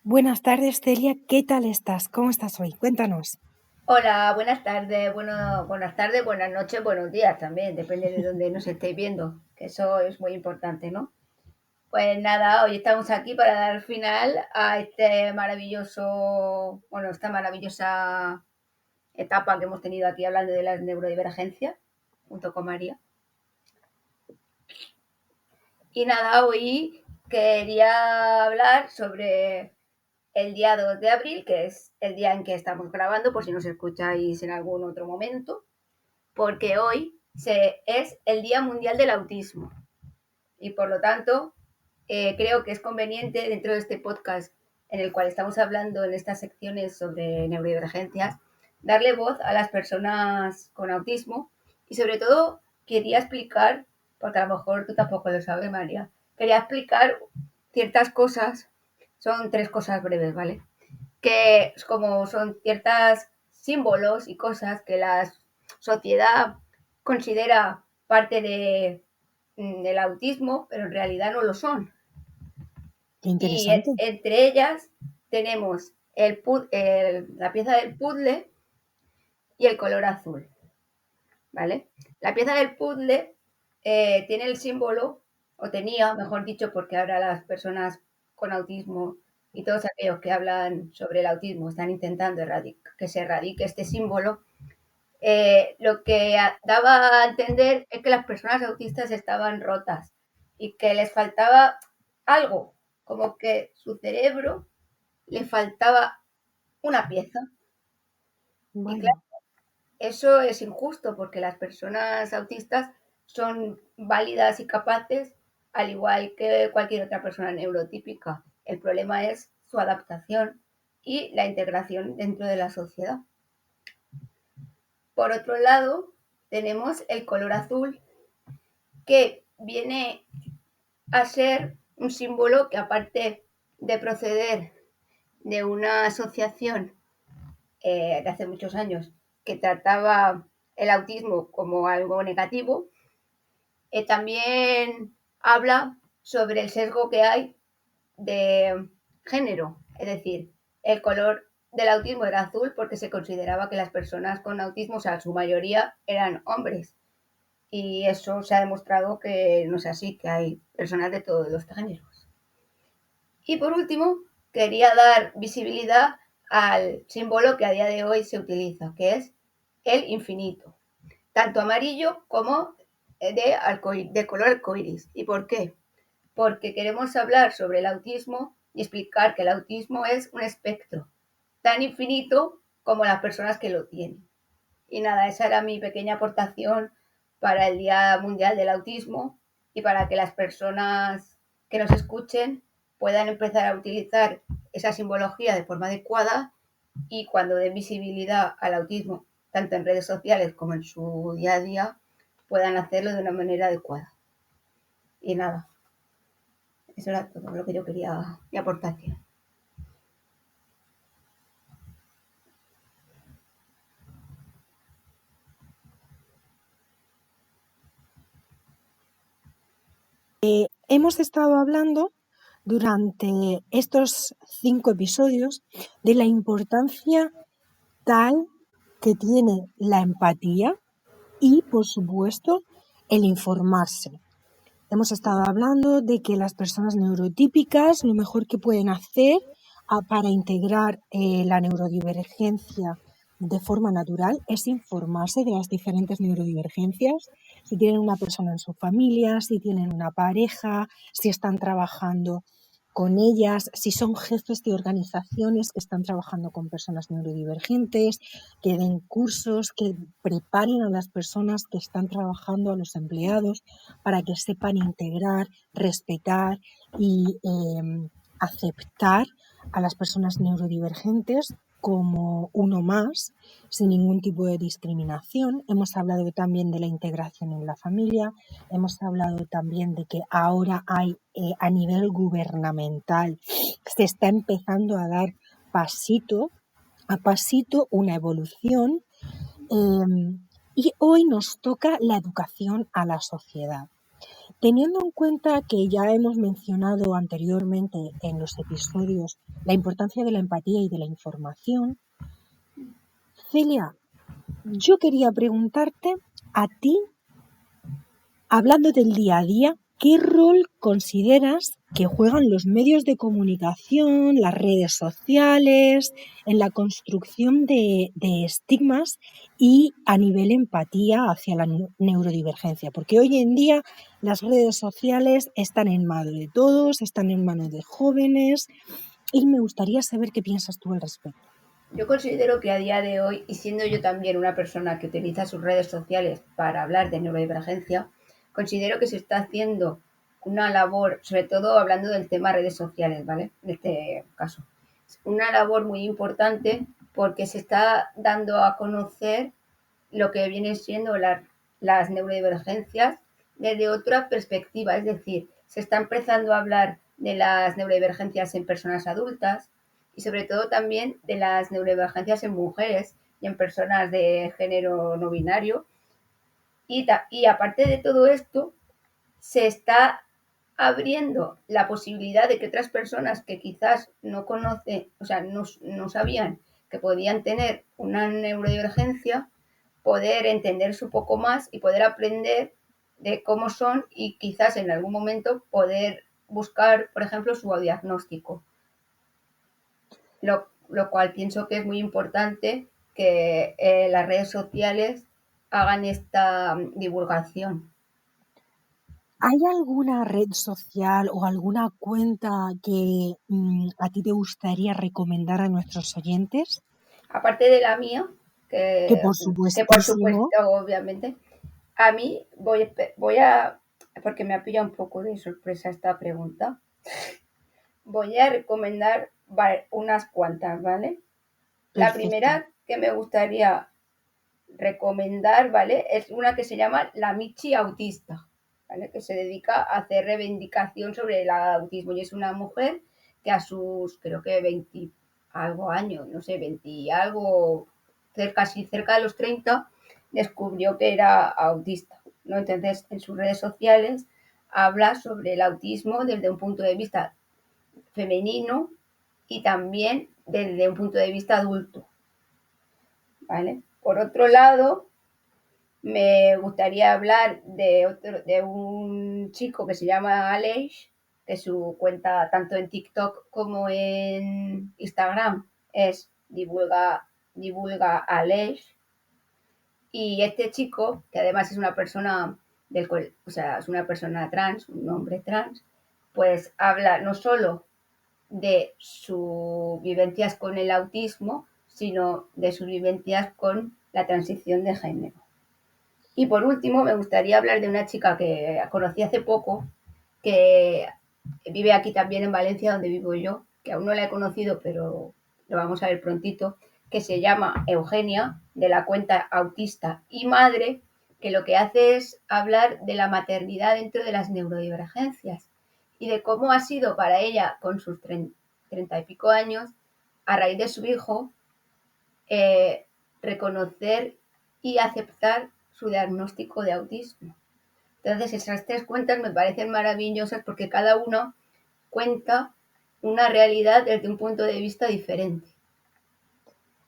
Buenas tardes, Celia. ¿Qué tal estás? ¿Cómo estás hoy? Cuéntanos. Hola, buenas tardes, buenas tardes, buenas noches, buenos días también, depende de dónde nos estéis viendo, que eso es muy importante, ¿no? Pues nada, hoy estamos aquí para dar final a esta maravillosa etapa que hemos tenido aquí hablando de las neurodivergencias, junto con María. Y nada, hoy quería hablar sobre el día 2 de abril, que es el día en que estamos grabando, por si nos escucháis en algún otro momento, porque hoy es el Día Mundial del Autismo y por lo tanto creo que es conveniente dentro de este podcast en el cual estamos hablando en estas secciones sobre neurodivergencias, darle voz a las personas con autismo y sobre todo quería explicar, porque a lo mejor tú tampoco lo sabes, María, quería explicar ciertas cosas, son tres cosas breves, ¿vale? Que como son ciertos símbolos y cosas que la sociedad considera parte del autismo, pero en realidad no lo son. Qué Y interesante. entre ellas tenemos la pieza del puzzle y el color azul, ¿vale? La pieza del puzzle tiene el símbolo, o tenía, mejor dicho, porque ahora las personas con autismo y todos aquellos que hablan sobre el autismo están intentando que se erradique este símbolo. Lo que daba a entender es que las personas autistas estaban rotas y que les faltaba algo, como que su cerebro le faltaba una pieza. Y claro, Vaya, eso es injusto porque las personas autistas son válidas y capaces al igual que cualquier otra persona neurotípica. El problema es su adaptación y la integración dentro de la sociedad. Por otro lado, tenemos el color azul, que viene a ser un símbolo que aparte de proceder de una asociación de hace muchos años que trataba el autismo como algo negativo, también habla sobre el sesgo que hay de género, es decir, el color del autismo era azul porque se consideraba que las personas con autismo, o sea, su mayoría eran hombres. Y eso se ha demostrado que no es así, que hay personas de todos los géneros. Y por último, quería dar visibilidad al símbolo que a día de hoy se utiliza, que es el infinito, tanto amarillo como de color arcoíris. ¿Y por qué? Porque queremos hablar sobre el autismo y explicar que el autismo es un espectro tan infinito como las personas que lo tienen. Y nada, esa era mi pequeña aportación para el Día Mundial del Autismo y para que las personas que nos escuchen puedan empezar a utilizar esa simbología de forma adecuada y cuando den visibilidad al autismo, tanto en redes sociales como en su día a día, puedan hacerlo de una manera adecuada. Y nada, eso era todo lo que yo quería mi aportación. hemos estado hablando durante estos 5 episodios de la importancia tal que tiene la empatía y, por supuesto, el informarse. Hemos estado hablando de que las personas neurotípicas lo mejor que pueden hacer para integrar la neurodivergencia de forma natural es informarse de las diferentes neurodivergencias, si tienen una persona en su familia, si tienen una pareja, si están trabajando con ellas, si son jefes de organizaciones que están trabajando con personas neurodivergentes, que den cursos, que preparen a las personas que están trabajando, a los empleados, para que sepan integrar, respetar y aceptar a las personas neurodivergentes como uno más, sin ningún tipo de discriminación. Hemos hablado también de la integración en la familia, hemos hablado también de que ahora hay a nivel gubernamental, se está empezando a dar pasito a pasito una evolución, y hoy nos toca la educación a la sociedad. Teniendo en cuenta que ya hemos mencionado anteriormente en los episodios la importancia de la empatía y de la información, Celia, yo quería preguntarte a ti, hablando del día a día, ¿qué rol consideras que juegan los medios de comunicación, las redes sociales, en la construcción de estigmas y a nivel empatía hacia la neurodivergencia? Porque hoy en día las redes sociales están en manos de todos, están en manos de jóvenes, y me gustaría saber qué piensas tú al respecto. Yo considero que a día de hoy, y siendo yo también una persona que utiliza sus redes sociales para hablar de neurodivergencia, considero que se está haciendo una labor, sobre todo hablando del tema redes sociales, ¿vale? En este caso. Una labor muy importante porque se está dando a conocer lo que vienen siendo las neurodivergencias desde otra perspectiva. Es decir, se está empezando a hablar de las neurodivergencias en personas adultas y sobre todo también de las neurodivergencias en mujeres y en personas de género no binario. Y aparte de todo esto, se está abriendo la posibilidad de que otras personas que quizás no conocen, o sea, no sabían que podían tener una neurodivergencia, poder entenderse un poco más y poder aprender de cómo son y quizás en algún momento poder buscar, por ejemplo, su diagnóstico. Lo cual pienso que es muy importante que las redes sociales hagan esta divulgación. ¿Hay alguna red social o alguna cuenta que a ti te gustaría recomendar a nuestros oyentes? Aparte de la mía, Que que, por que por supuestísimo, supuesto, obviamente, a mí voy a, porque me ha pillado un poco de sorpresa esta pregunta, voy a recomendar unas cuantas, ¿vale? La perfecto. primera que me gustaría recomendar, ¿vale? Es una que se llama La Michi Autista, ¿vale? Que se dedica a hacer reivindicación sobre el autismo y es una mujer que a sus, creo que 20 algo años, no sé, 20 algo, casi cerca de los 30, descubrió que era autista, ¿no? Entonces, en sus redes sociales habla sobre el autismo desde un punto de vista femenino y también desde un punto de vista adulto, ¿vale? Por otro lado, me gustaría hablar de un chico que se llama Aleix, que su cuenta tanto en TikTok como en Instagram es divulga Aleix. Y este chico, que además es una persona o sea, es una persona trans, un hombre trans, pues habla no solo de sus vivencias con el autismo, sino de sus vivencias con la transición de género. Y por último, me gustaría hablar de una chica que conocí hace poco, que vive aquí también en Valencia, donde vivo yo, que aún no la he conocido, pero lo vamos a ver prontito, que se llama Eugenia, de la cuenta Autista y Madre, que lo que hace es hablar de la maternidad dentro de las neurodivergencias y de cómo ha sido para ella, con sus 30 y pico años, a raíz de su hijo, reconocer y aceptar su diagnóstico de autismo. Entonces, esas tres cuentas me parecen maravillosas porque cada una cuenta una realidad desde un punto de vista diferente.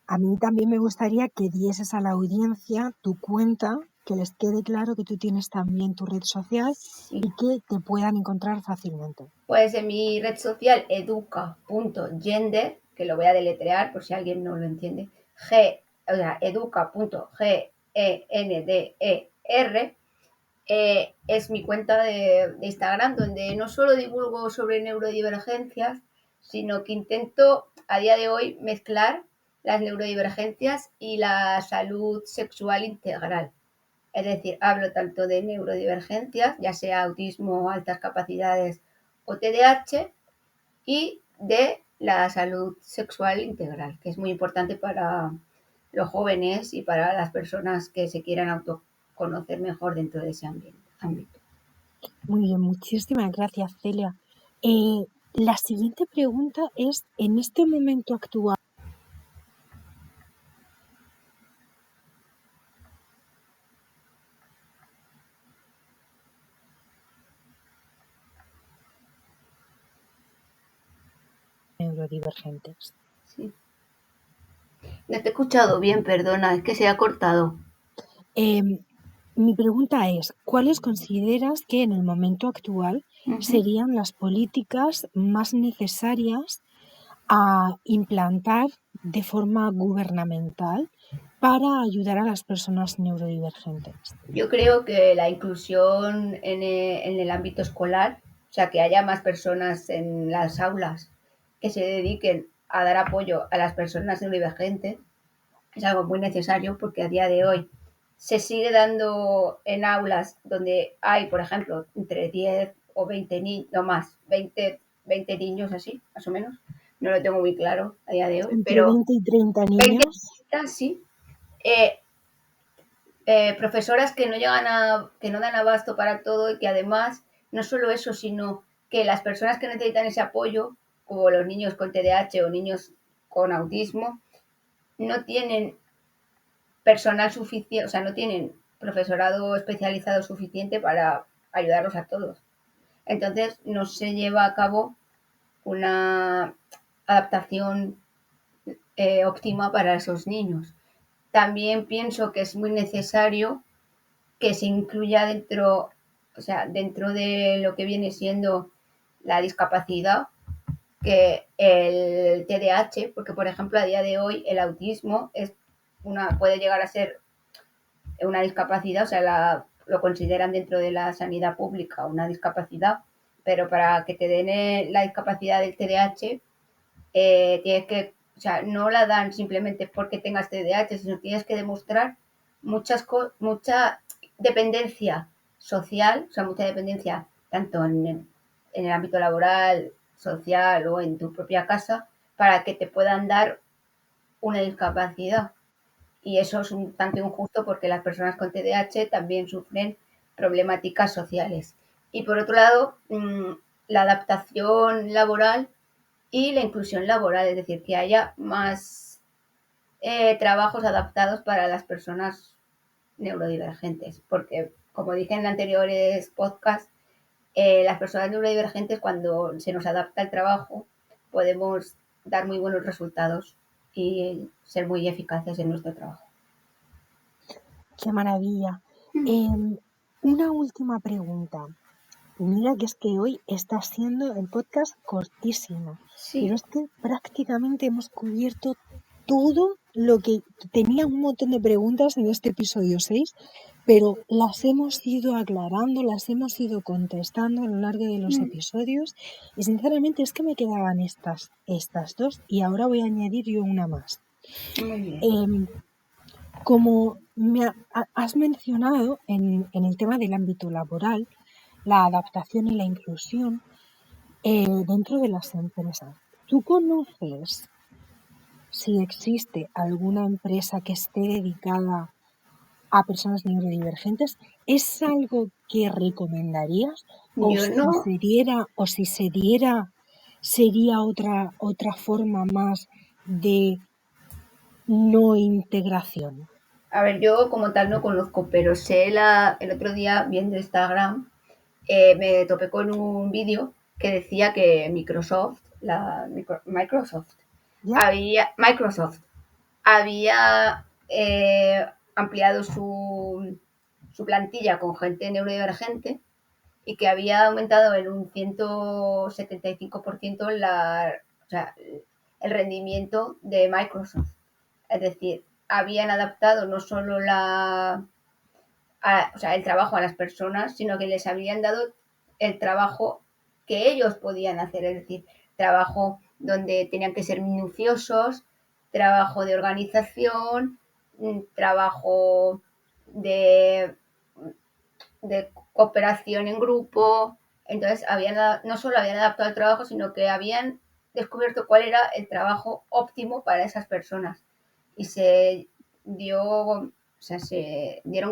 A mí también me gustaría que dieses a la audiencia tu cuenta, que les quede claro que tú tienes también tu red social Sí. y que te puedan encontrar fácilmente. Pues en mi red social educa.gender, que lo voy a deletrear por si alguien no lo entiende, o sea, educa.gender, es mi cuenta de Instagram, donde no solo divulgo sobre neurodivergencias, sino que intento a día de hoy mezclar las neurodivergencias y la salud sexual integral. Es decir, hablo tanto de neurodivergencias, ya sea autismo, altas capacidades o TDAH, y de la salud sexual integral, que es muy importante para los jóvenes y para las personas que se quieran autoconocer mejor dentro de ese ámbito. Muy bien, muchísimas gracias, Celia. La siguiente pregunta es, en este momento actual, neurodivergentes. Sí. No te he escuchado bien, perdona, es que se ha cortado. Mi pregunta es, ¿cuáles consideras que en el momento actual serían las políticas más necesarias a implantar de forma gubernamental para ayudar a las personas neurodivergentes? Yo creo que la inclusión en el ámbito escolar, o sea, que haya más personas en las aulas que se dediquen a dar apoyo a las personas neurodivergentes, es algo muy necesario porque a día de hoy se sigue dando en aulas donde hay, por ejemplo, entre 10 o 20 niños, no más, 20 niños así, más o menos. No lo tengo muy claro a día de hoy, Entre pero 20 y 30 20 niños. sí. Profesoras que no llegan que no dan abasto para todo y que además, no solo eso, sino que las personas que necesitan ese apoyo, como los niños con TDAH o niños con autismo, no tienen personal suficiente, o sea, no tienen profesorado especializado suficiente para ayudarlos a todos. Entonces, no se lleva a cabo una adaptación óptima para esos niños. También pienso que es muy necesario que se incluya dentro, o sea, dentro de lo que viene siendo la discapacidad, que el TDAH, porque por ejemplo a día de hoy el autismo puede llegar a ser una discapacidad, o sea, lo consideran dentro de la sanidad pública una discapacidad, pero para que te den la discapacidad del TDAH, tienes que, o sea, no la dan simplemente porque tengas TDAH, sino tienes que demostrar mucha dependencia social, o sea, mucha dependencia tanto en el ámbito laboral, social o en tu propia casa, para que te puedan dar una discapacidad. Y eso es un tanto injusto porque las personas con TDAH también sufren problemáticas sociales. Y por otro lado, la adaptación laboral y la inclusión laboral, es decir, que haya más trabajos adaptados para las personas neurodivergentes, porque como dije en anteriores podcasts, las personas neurodivergentes cuando se nos adapta el trabajo podemos dar muy buenos resultados y ser muy eficaces en nuestro trabajo. ¡Qué maravilla! Una última pregunta. Mira que es que hoy está siendo el podcast cortísimo, Sí. pero es que prácticamente hemos cubierto todo lo que tenía un montón de preguntas en este episodio 6, pero las hemos ido aclarando, las hemos ido contestando a lo largo de los episodios y sinceramente es que me quedaban estas dos y ahora voy a añadir yo una más. Muy bien. Como has mencionado en el tema del ámbito laboral, la adaptación y la inclusión dentro de las empresas. ¿Tú conoces si existe alguna empresa que esté dedicada a personas neurodivergentes? ¿Es algo que recomendarías? ¿O Yo si no, se diera, sería otra forma más de no integración? a ver, yo como tal no conozco, pero sé el otro día viendo Instagram, me topé con un vídeo que decía que Microsoft ¿Ya? había ampliado su plantilla con gente neurodivergente y que había aumentado en un 175% o sea, el rendimiento de Microsoft. Es decir, habían adaptado no solo o sea, el trabajo a las personas, sino que les habían dado el trabajo que ellos podían hacer, es decir, trabajo donde tenían que ser minuciosos, trabajo de organización, trabajo de, de cooperación en grupo. Entonces, no solo habían adaptado el trabajo, sino que habían descubierto cuál era el trabajo óptimo para esas personas. Y se dieron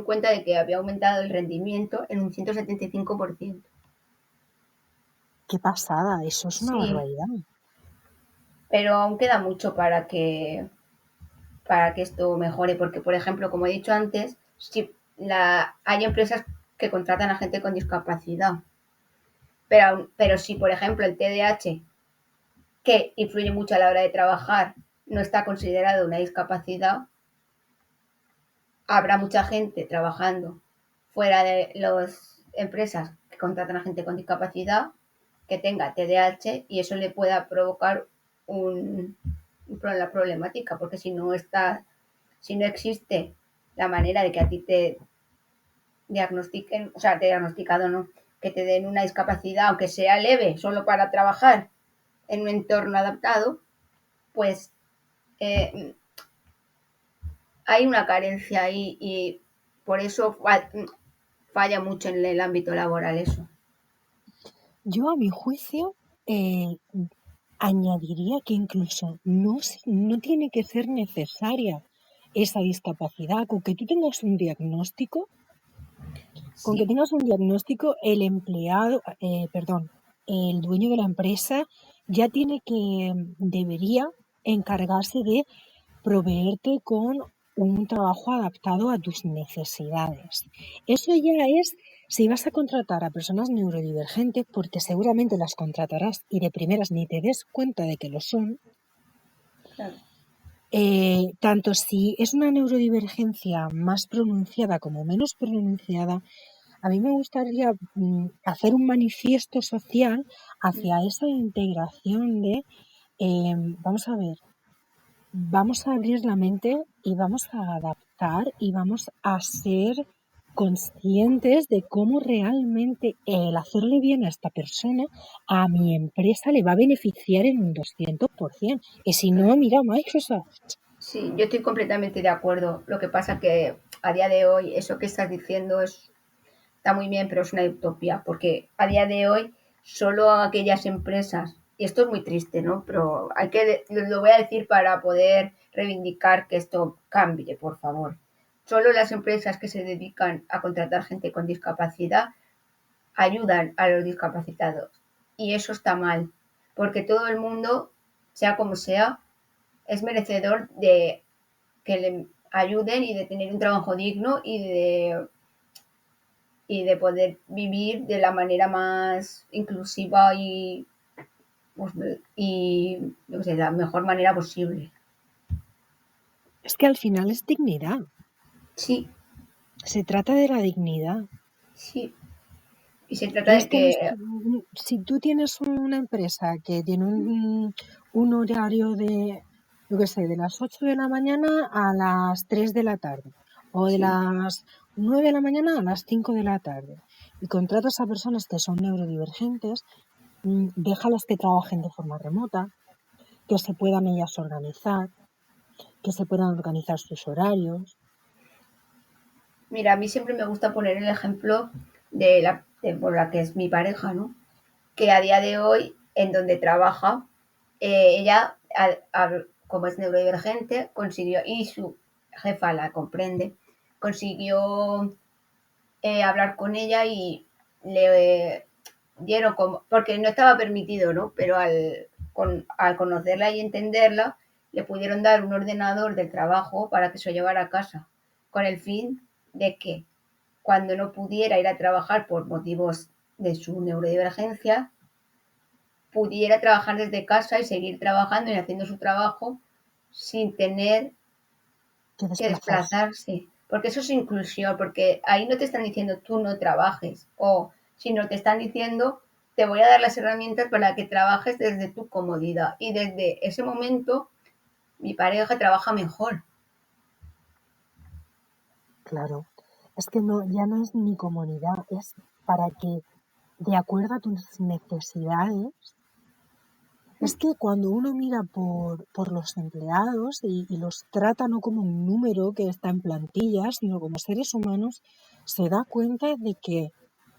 cuenta de que había aumentado el rendimiento en un 175%. ¡Qué pasada! Eso es una Sí, barbaridad. pero aún queda mucho para que esto mejore, porque, por ejemplo, como he dicho antes, hay empresas que contratan a gente con discapacidad, pero si, por ejemplo, el TDAH que influye mucho a la hora de trabajar, no está considerado una discapacidad, habrá mucha gente trabajando fuera de las empresas que contratan a gente con discapacidad que tenga TDAH y eso le pueda provocar un, una problemática, porque si no existe la manera de que a ti te diagnostiquen, o sea, te diagnosticado no, que te den una discapacidad, aunque sea leve, solo para trabajar en un entorno adaptado, pues eh, hay una carencia ahí y por eso falla mucho en el ámbito laboral eso. Yo, a mi juicio, añadiría que incluso no tiene que ser necesaria esa discapacidad. Con que Sí, tengas un diagnóstico, el empleado, perdón, el dueño de la empresa ya debería encargarse de proveerte con un trabajo adaptado a tus necesidades. Eso ya es si vas a contratar a personas neurodivergentes, porque seguramente las contratarás y de primeras ni te des cuenta de que lo son. claro. Tanto si es una neurodivergencia más pronunciada como menos pronunciada, a mí me gustaría hacer un manifiesto social hacia esa integración de, vamos a ver, vamos a abrir la mente y vamos a adaptar y vamos a ser conscientes de cómo realmente el hacerle bien a esta persona, a mi empresa le va a beneficiar en un 200%. Y si no, mira Microsoft. Sí, yo estoy completamente de acuerdo. Lo que pasa que a día de hoy eso que estás diciendo está muy bien, pero es una utopía, porque a día de hoy solo aquellas empresas, y esto es muy triste, ¿no? Pero lo voy a decir para poder reivindicar que esto cambie, por favor. Solo las empresas que se dedican a contratar gente con discapacidad ayudan a los discapacitados. Y eso está mal, porque todo el mundo, sea como sea, es merecedor de que le ayuden y de tener un trabajo digno y de poder vivir de la manera más inclusiva pues, y no sé, la mejor manera posible. Es que al final es dignidad. Sí, Se trata de la dignidad. sí. Y se trata Y de es que que, si tú tienes una empresa que tiene un horario de, yo qué sé, de las 8 de la mañana a las 3 de la tarde, o de sí, las 9 de la mañana a las 5 de la tarde, y contratas a personas que son neurodivergentes, déjalas que trabajen de forma remota, que se puedan ellas organizar, que se puedan organizar sus horarios. mira, a mí siempre me gusta poner el ejemplo por la que es mi pareja, ¿no? Que a día de hoy, en donde trabaja, ella, como es neurodivergente, consiguió, y su jefa la comprende, consiguió hablar con ella y le dieron como, porque no estaba permitido, ¿no? Pero al conocerla y entenderla, le pudieron dar un ordenador del trabajo para que se lo llevara a casa, con el fin de que cuando no pudiera ir a trabajar por motivos de su neurodivergencia, pudiera trabajar desde casa y seguir trabajando y haciendo su trabajo sin tener Que que desplazarse. desplazarse. Porque eso es inclusión, porque ahí no te están diciendo tú no trabajes, o sino te están diciendo te voy a dar las herramientas para que trabajes desde tu comodidad. Y desde ese momento mi pareja trabaja mejor. Claro, es que no, ya no es ni comunidad, es para que, de acuerdo a tus necesidades, es que cuando uno mira por los empleados y los trata no como un número que está en plantillas, sino como seres humanos, se da cuenta de que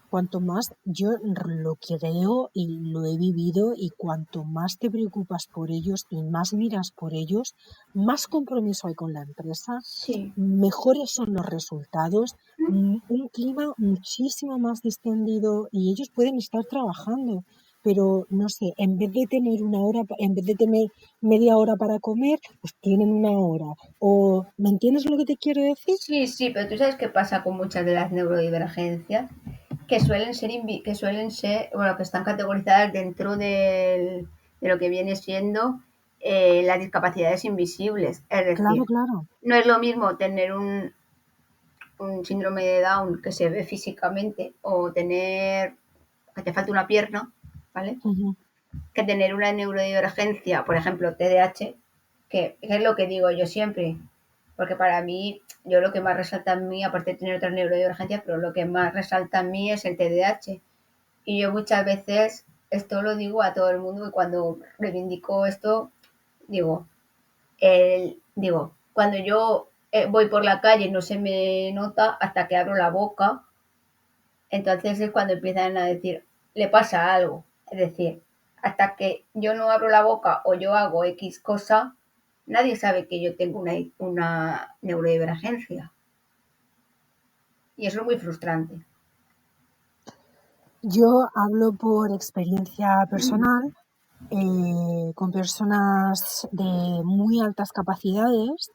cuanto más yo lo creo y lo he vivido y cuanto más te preocupas por ellos y más miras por ellos, más compromiso hay con la empresa, Sí. mejores son los resultados, un clima muchísimo más distendido y ellos pueden estar trabajando. Pero no sé, en vez de tener una hora, en vez de tener media hora para comer, pues tienen una hora. O, ¿me entiendes lo que te quiero decir? Sí, sí, pero tú sabes qué pasa con muchas de las neurodivergencias, que suelen ser, bueno, que están categorizadas dentro de lo que viene siendo las discapacidades invisibles. Es Claro, decir, claro. no es lo mismo tener un síndrome de Down que se ve físicamente o tener que te falta una pierna, ¿vale? Ujú. Que tener una neurodivergencia, por ejemplo, TDAH, que es lo que digo yo siempre, porque para mí, yo lo que más resalta en mí, aparte de tener otras neurodivergencias, pero lo que más resalta en mí es el TDAH. Y yo muchas veces esto lo digo a todo el mundo y cuando reivindico esto, digo, cuando yo voy por la calle no se me nota hasta que abro la boca, entonces es cuando empiezan a decir, le pasa algo. Es decir, hasta que yo no abro la boca o yo hago X cosa, nadie sabe que yo tengo una neurodivergencia. Y eso es muy frustrante. Yo hablo por experiencia personal con personas de muy altas capacidades.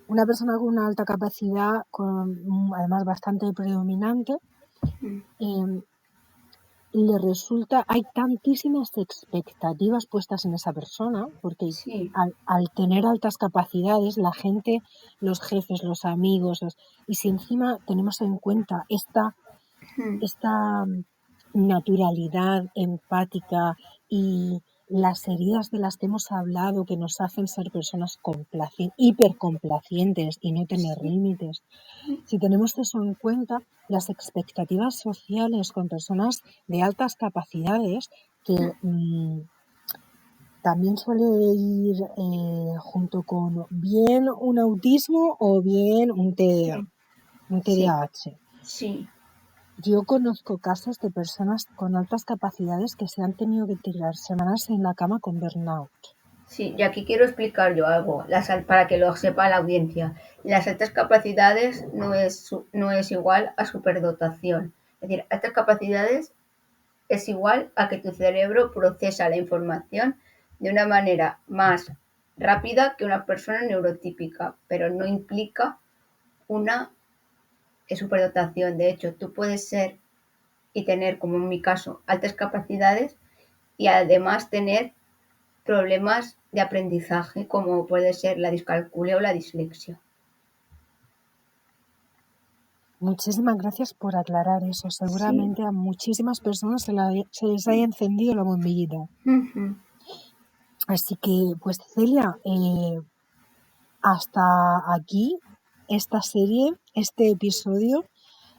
Una persona con una alta capacidad, además bastante predominante, eh, le resulta, hay tantísimas expectativas puestas en esa persona, porque Sí. al tener altas capacidades, la gente, los jefes, los amigos, y si encima tenemos en cuenta esta naturalidad empática y las heridas de las que hemos hablado que nos hacen ser personas hipercomplacientes y no tener límites. Si tenemos eso en cuenta, las expectativas sociales con personas de altas capacidades que también suele ir junto con bien un autismo o bien un Sí, TDAH. sí. Yo conozco casos de personas con altas capacidades que se han tenido que tirar semanas en la cama con burnout. Sí, y aquí quiero explicar yo algo, para que lo sepa la audiencia. Las altas capacidades no es igual a superdotación. Es decir, altas capacidades es igual a que tu cerebro procesa la información de una manera más rápida que una persona neurotípica, pero no implica una superdotación. De hecho, tú puedes ser y tener, como en mi caso, altas capacidades y además tener problemas de aprendizaje, como puede ser la discalculia o la dislexia. Muchísimas gracias por aclarar eso. Sí. Seguramente a muchísimas personas se les haya encendido la bombillita. Uh-huh. Así que, pues Celia, hasta aquí esta serie, este episodio,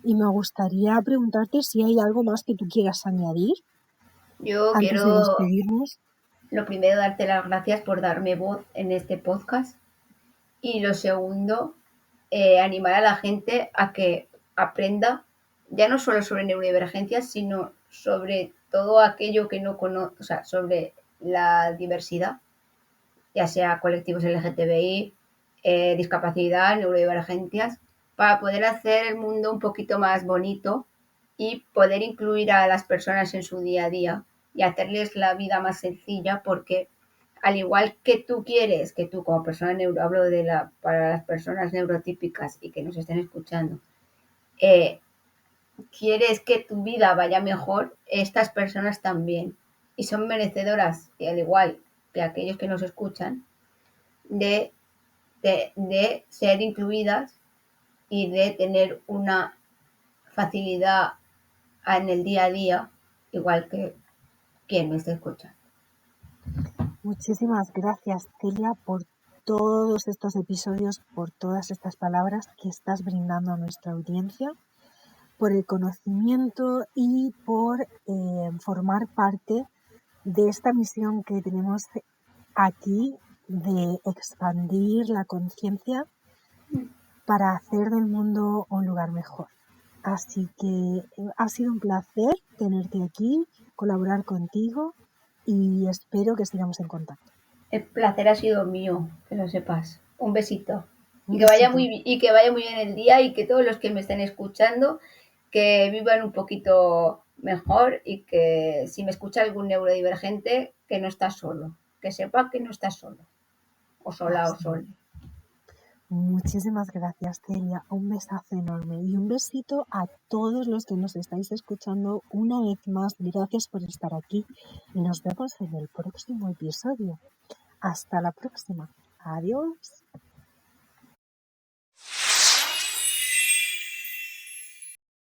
y me gustaría preguntarte si hay algo más que tú quieras añadir Yo antes de quiero, despedirnos. lo primero, darte las gracias por darme voz en este podcast y lo segundo, animar a la gente a que aprenda ya no solo sobre neurodivergencias, sino sobre todo aquello que no conoce, o sea, sobre la diversidad, ya sea colectivos LGTBI, discapacidad, neurodivergencias, para poder hacer el mundo un poquito más bonito y poder incluir a las personas en su día a día y hacerles la vida más sencilla, porque al igual que tú quieres, que tú como persona neuro, hablo para las personas neurotípicas y que nos estén escuchando, eh, quieres que tu vida vaya mejor, estas personas también. Y son merecedoras, y al igual que aquellos que nos escuchan, de, de ser incluidas y de tener una facilidad en el día a día, igual que quien me esté escuchando. Muchísimas gracias, Celia, por todos estos episodios, por todas estas palabras que estás brindando a nuestra audiencia, por el conocimiento y por formar parte de esta misión que tenemos aquí de expandir la conciencia para hacer del mundo un lugar mejor. Así que ha sido un placer tenerte aquí, colaborar contigo y espero que sigamos en contacto. El placer ha sido mío, que lo sepas. Un besito. Un besito. Y que vaya muy bien el día y que todos los que me estén escuchando que vivan un poquito mejor y que si me escucha algún neurodivergente que no está solo, que sepa que no está solo o sola o Así. sol. Muchísimas gracias, Celia. Un besazo enorme y un besito a todos los que nos estáis escuchando una vez más. Gracias por estar aquí y nos vemos en el próximo episodio. Hasta la próxima. Adiós.